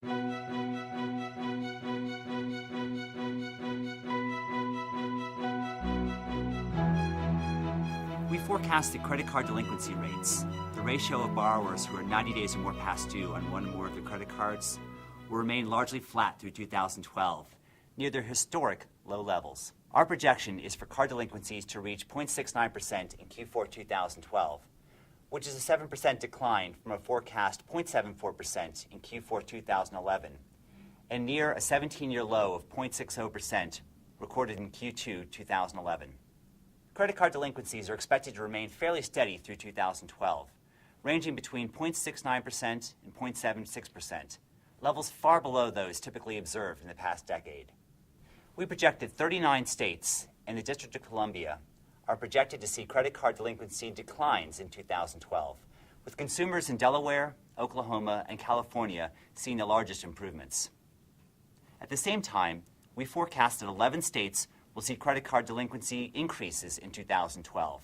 We forecast that credit card delinquency rates, the ratio of borrowers who are 90 days or more past due on one or more of their credit cards, will remain largely flat through 2012, near their historic low levels. Our projection is for card delinquencies to reach 0.69% in Q4 2012, which is a 7% decline from a forecast 0.74% in Q4 2011, and near a 17-year low of 0.60% recorded in Q2 2011. Credit card delinquencies are expected to remain fairly steady through 2012, ranging between 0.69% and 0.76%, levels far below those typically observed in the past decade. We projected 39 states and the District of Columbia are projected to see credit card delinquency declines in 2012, with consumers in Delaware, Oklahoma, and California seeing the largest improvements. At the same time, we forecast that 11 states will see credit card delinquency increases in 2012,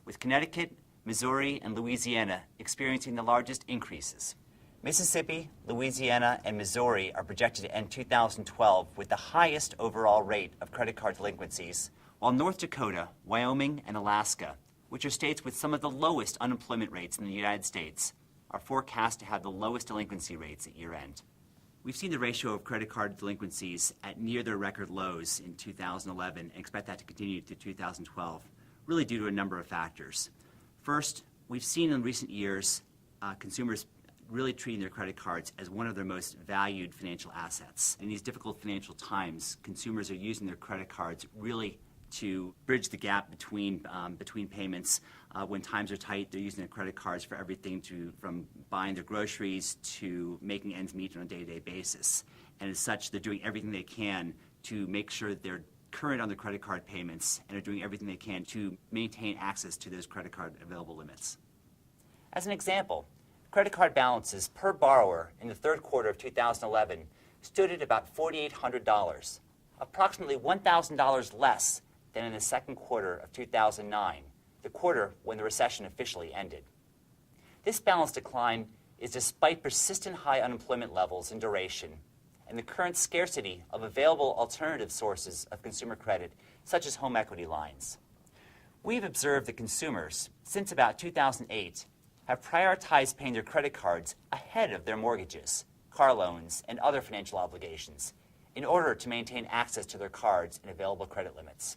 with Connecticut, Missouri, and Louisiana experiencing the largest increases. Mississippi, Louisiana, and Missouri are projected to end 2012 with the highest overall rate of credit card delinquencies, while North Dakota, Wyoming, and Alaska, which are states with some of the lowest unemployment rates in the United States, are forecast to have the lowest delinquency rates at year-end. We've seen the ratio of credit card delinquencies at near their record lows in 2011 and expect that to continue through 2012, really due to a number of factors. First, we've seen in recent years consumers really treating their credit cards as one of their most valued financial assets. In these difficult financial times, consumers are using their credit cards really to bridge the gap between payments. When times are tight, they're using their credit cards for everything from buying their groceries to making ends meet on a day-to-day basis. And as such, they're doing everything they can to make sure that they're current on their credit card payments and are doing everything they can to maintain access to those credit card available limits. As an example, credit card balances per borrower in the third quarter of 2011 stood at about $4,800, approximately $1,000 less than in the second quarter of 2009, the quarter when the recession officially ended. This balance decline is despite persistent high unemployment levels and duration and the current scarcity of available alternative sources of consumer credit, such as home equity lines. We've observed that consumers, since about 2008, have prioritized paying their credit cards ahead of their mortgages, car loans, and other financial obligations in order to maintain access to their cards and available credit limits.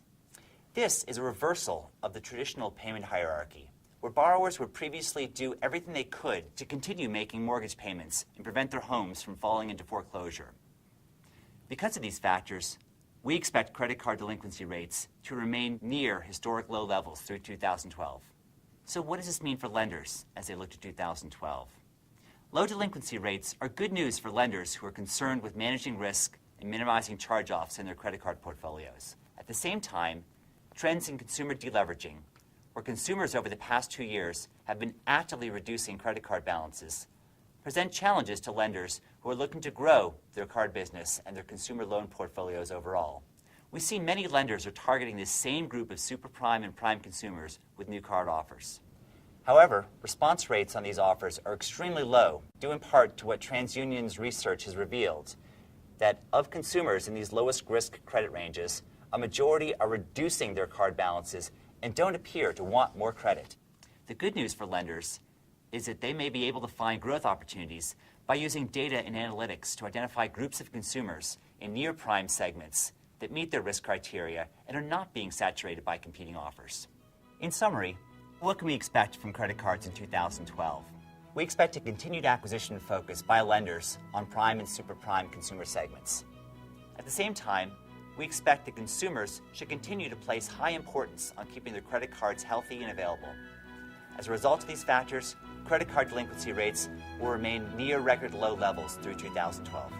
This is a reversal of the traditional payment hierarchy, where borrowers would previously do everything they could to continue making mortgage payments and prevent their homes from falling into foreclosure. Because of these factors, we expect credit card delinquency rates to remain near historic low levels through 2012. So what does this mean for lenders as they look to 2012? Low delinquency rates are good news for lenders who are concerned with managing risk and minimizing charge-offs in their credit card portfolios. At the same time, trends in consumer deleveraging, where consumers over the past 2 years have been actively reducing credit card balances, present challenges to lenders who are looking to grow their card business and their consumer loan portfolios overall. We see many lenders are targeting this same group of super prime and prime consumers with new card offers. However, response rates on these offers are extremely low, due in part to what TransUnion's research has revealed, that of consumers in these lowest risk credit ranges, a majority are reducing their card balances and don't appear to want more credit. The good news for lenders is that they may be able to find growth opportunities by using data and analytics to identify groups of consumers in near-prime segments that meet their risk criteria and are not being saturated by competing offers. In summary, what can we expect from credit cards in 2012? We expect a continued acquisition focus by lenders on prime and super prime consumer segments. At the same time, we expect that consumers should continue to place high importance on keeping their credit cards healthy and available. As a result of these factors, credit card delinquency rates will remain near record low levels through 2012.